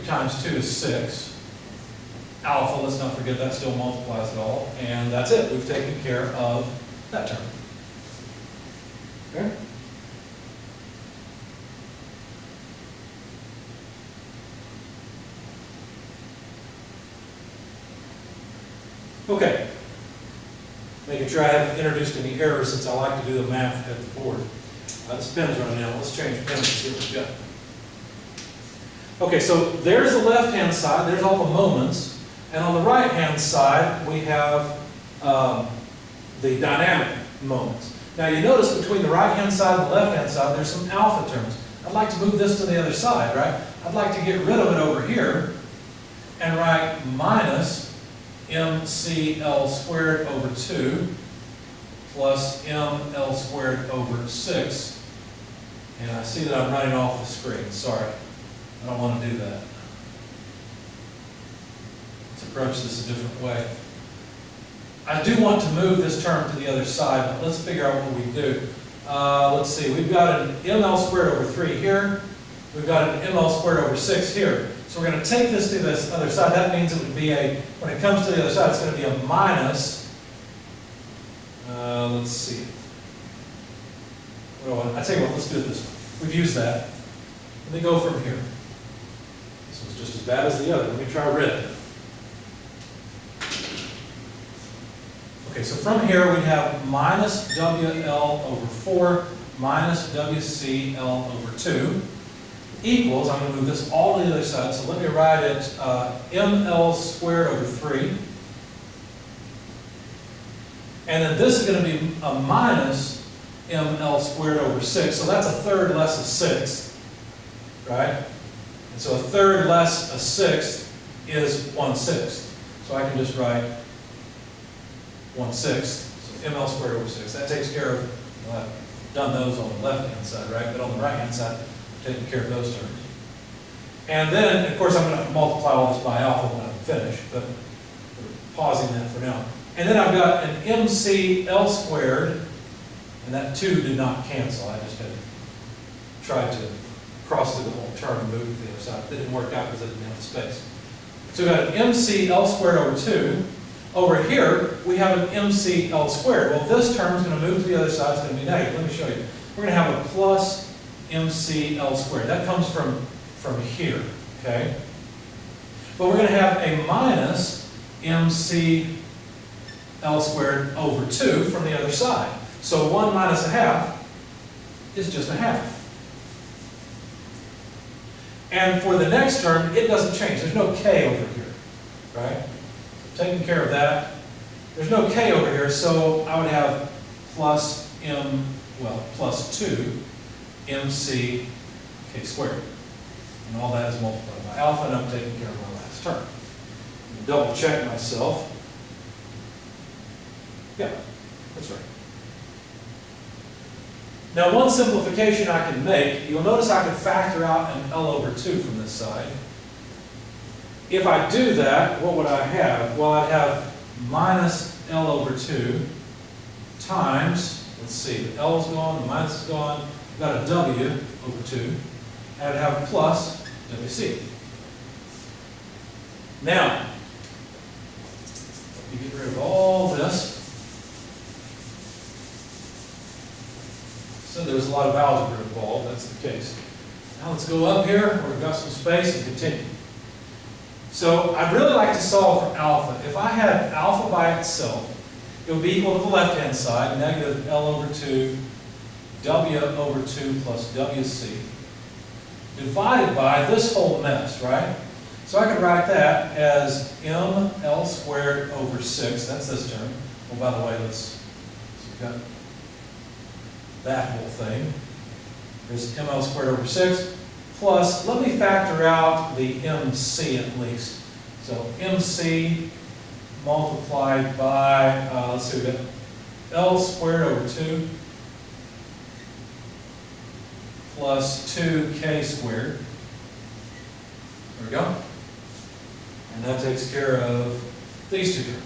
times 2 is 6. Alpha, let's not forget that still multiplies it all. And that's it. We've taken care of that term. Okay? Okay. Making sure I haven't introduced any errors since I like to do the math at the board. This pen's running out. Let's change pens and see what we've got. Okay, so there's the left-hand side. There's all the moments. And on the right-hand side, we have the dynamic moments. Now you notice between the right-hand side and the left-hand side, there's some alpha terms. I'd like to move this to the other side, right? I'd like to get rid of it over here and write minus mcl squared over 2 plus ml squared over 6. And I see that I'm running off the screen. Sorry. I don't want to do that. Let's approach this a different way. I do want to move this term to the other side, but let's figure out what we do. Let's see. We've got an ml squared over 3 here. We've got an ml squared over 6 here. So we're going to take this to this other side. That means it would be a, when it comes to the other side, it's going to be a minus, let's see. Well, I tell you what, let's do it this way. We've used that. Let me go from here. This was just as bad as the other. Let me try red. Okay, so from here we have minus WL over 4 minus WCL over 2 equals, I'm going to move this all to the other side, so let me write it ML squared over 3. And then this is going to be a minus ML squared over 6, so that's a third less a sixth, right? And so a third less a sixth is 1/6. So I can just write 1/6, so ML squared over 6. That takes care of, well, I've done those on the left-hand side, right? But on the right-hand side, taking care of those terms. And then, of course, I'm going to multiply all this by alpha when I'm finished, but we're pausing that for now. And then I've got an MCL squared, and that 2 did not cancel. I just had tried to cross through the whole term and move to the other side. It didn't work out because I didn't have the space. So we've got an MCL squared over 2. Over here, we have an MCL squared. Well, this term is going to move to the other side. It's going to be negative. Let me show you. We're going to have a plus MCL squared. That comes from here, okay? But we're going to have a minus MCL squared over 2 from the other side. So 1 minus a half is just a half. And for the next term, it doesn't change. There's no k over here, right? So taking care of that. There's no k over here, so I would have plus plus 2 MC k squared. And all that is multiplied by alpha, and I'm taking care of my last term. Double check myself. Yeah, that's right. Now, one simplification I can make, you'll notice I can factor out an L over 2 from this side. If I do that, what would I have? Well, I'd have minus L over 2 times, let's see, the L is gone, the minus is gone, I've got a W over 2, and I'd have plus WC. Now, let me get rid of all this. So there's a lot of algebra involved, that's the case. Now let's go up here, where we've got some space, and continue. So I'd really like to solve for alpha. If I had alpha by itself, it would be equal to the left-hand side, negative L over 2, W over 2 plus WC, divided by this whole mess, right? So I could write that as ML squared over 6, that's this term. Oh, by the way, so we've got that whole thing. There's ML squared over 6, plus, let me factor out the MC at least. So MC multiplied by, let's see, we've got L squared over 2 plus 2K squared. There we go. And that takes care of these two terms.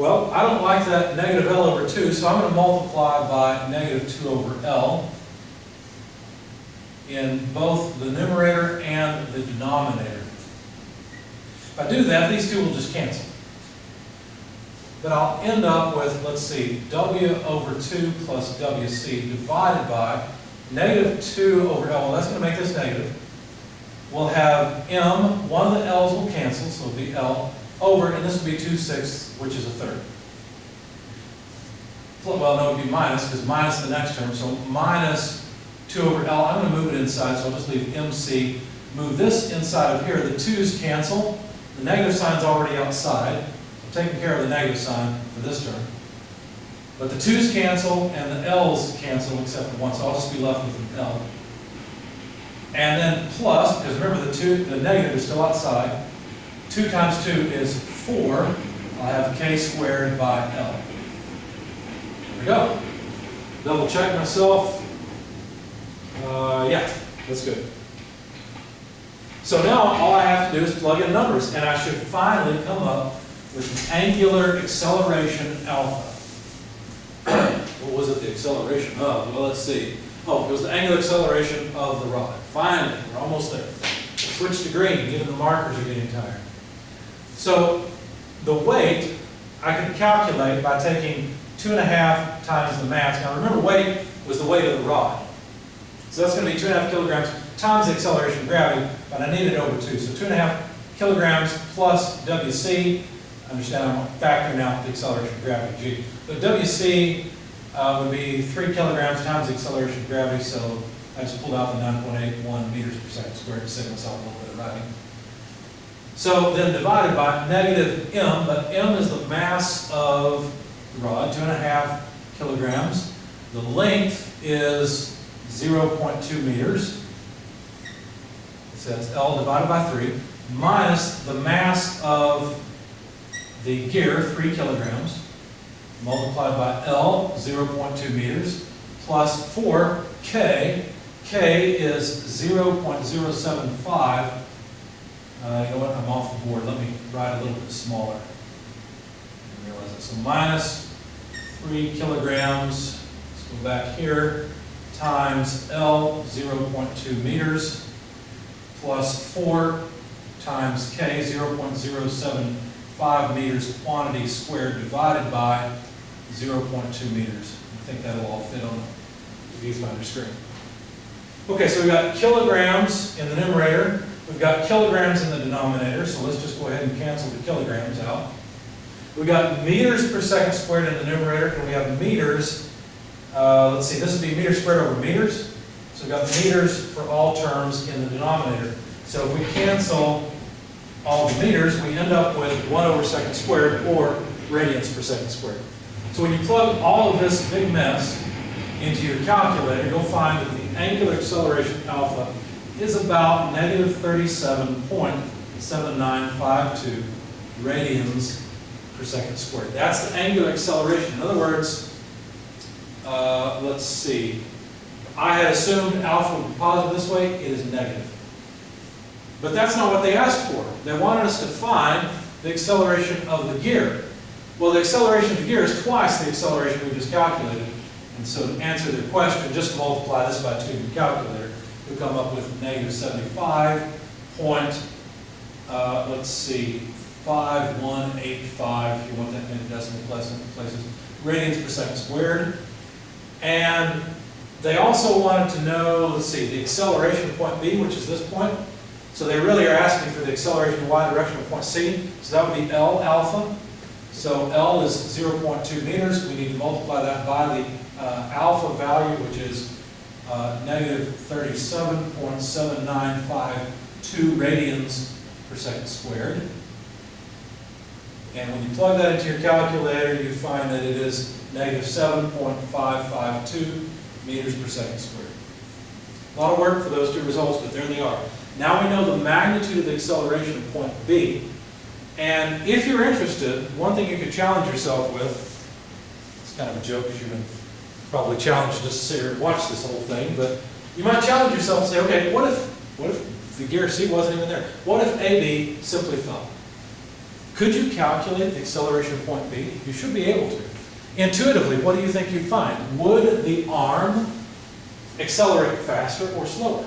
Well, I don't like that negative L over 2, so I'm going to multiply by negative 2 over L in both the numerator and the denominator. If I do that, these two will just cancel. But I'll end up with, let's see, W over 2 plus WC divided by negative 2 over L. Well, that's going to make this negative. We'll have M, one of the L's will cancel, so it'll be L, over, and this will be 2/6, which is a third. Well, no, it would be minus, because minus the next term, so minus 2 over L. I'm going to move it inside, so I'll just leave MC. Move this inside of here. The 2's cancel. The negative sign's already outside. I'm taking care of the negative sign for this term. But the 2's cancel, and the L's cancel, except for one, so I'll just be left with an L. And then plus, because remember the negative is still outside. 2 times 2 is 4. I'll have K squared by L. There we go. Double check myself. Yeah, that's good. So now all I have to do is plug in numbers, and I should finally come up with an angular acceleration alpha. What was it the acceleration of? Well, let's see. Oh, it was the angular acceleration of the rod. Finally, we're almost there. Switch to green, even the markers are getting tired. So the weight I can calculate by taking 2.5 times the mass. Now remember, weight was the weight of the rod. So that's going to be 2.5 kilograms times the acceleration of gravity, but I need it over 2. So 2.5 kilograms plus WC. Understand I'm factoring out the acceleration of gravity, G. But WC would be 3 kilograms times the acceleration of gravity, so I just pulled out the 9.81 meters per second squared to save myself a little bit of writing. So then divided by negative M, but M is the mass of the rod, 2.5 kilograms. The length is 0.2 meters. So that's L divided by 3, minus the mass of the gear, 3 kilograms, multiplied by L, 0.2 meters, plus 4, K. K is 0.075. You know what, I'm off the board. Let me write a little bit smaller. Realize it. So minus 3 kilograms, let's go back here, times L, 0.2 meters, plus 4 times K, 0.075 meters quantity squared divided by 0.2 meters. I think that'll all fit on the viewfinder screen. Okay, so we've got kilograms in the numerator. We've got kilograms in the denominator, so let's just go ahead and cancel the kilograms out. We've got meters per second squared in the numerator, and we have meters. Let's see, this would be meters squared over meters. So we've got meters for all terms in the denominator. So if we cancel all the meters, we end up with 1 over second squared, or radians per second squared. So when you plug all of this big mess into your calculator, you'll find that the angular acceleration alpha is about negative 37.7952 radians per second squared. That's the angular acceleration. In other words, let's see. I had assumed alpha would be positive this way. It is negative. But that's not what they asked for. They wanted us to find the acceleration of the gear. Well, the acceleration of the gear is twice the acceleration we just calculated. And so to answer their question, just multiply this by 2 in your calculator. You'll come up with negative 75 point, let's see, 5185, if you want that many decimal places, radians per second squared. And they also wanted to know, let's see, the acceleration of point B, which is this point. So they really are asking for the acceleration in y direction of point C. So that would be L alpha. So L is 0.2 meters. We need to multiply that by the alpha value, which is negative 37.7952 radians per second squared. And when you plug that into your calculator, you find that it is negative 7.552 meters per second squared. A lot of work for those two results, but there they are. Now we know the magnitude of the acceleration of point B. And if you're interested, one thing you could challenge yourself with, it's kind of a joke because you've been probably challenged just to sit here and watch this whole thing, but you might challenge yourself and say, okay, what if the gear C wasn't even there? What if AB simply fell? Could you calculate the acceleration of point B? You should be able to. Intuitively, what do you think you'd find? Would the arm accelerate faster or slower?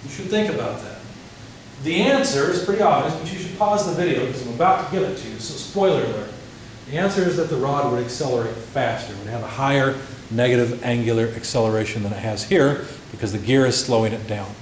You should think about that. The answer is pretty obvious, but you should pause the video because I'm about to give it to you, so spoiler alert. The answer is that the rod would accelerate faster, would have a higher negative angular acceleration than it has here because the gear is slowing it down.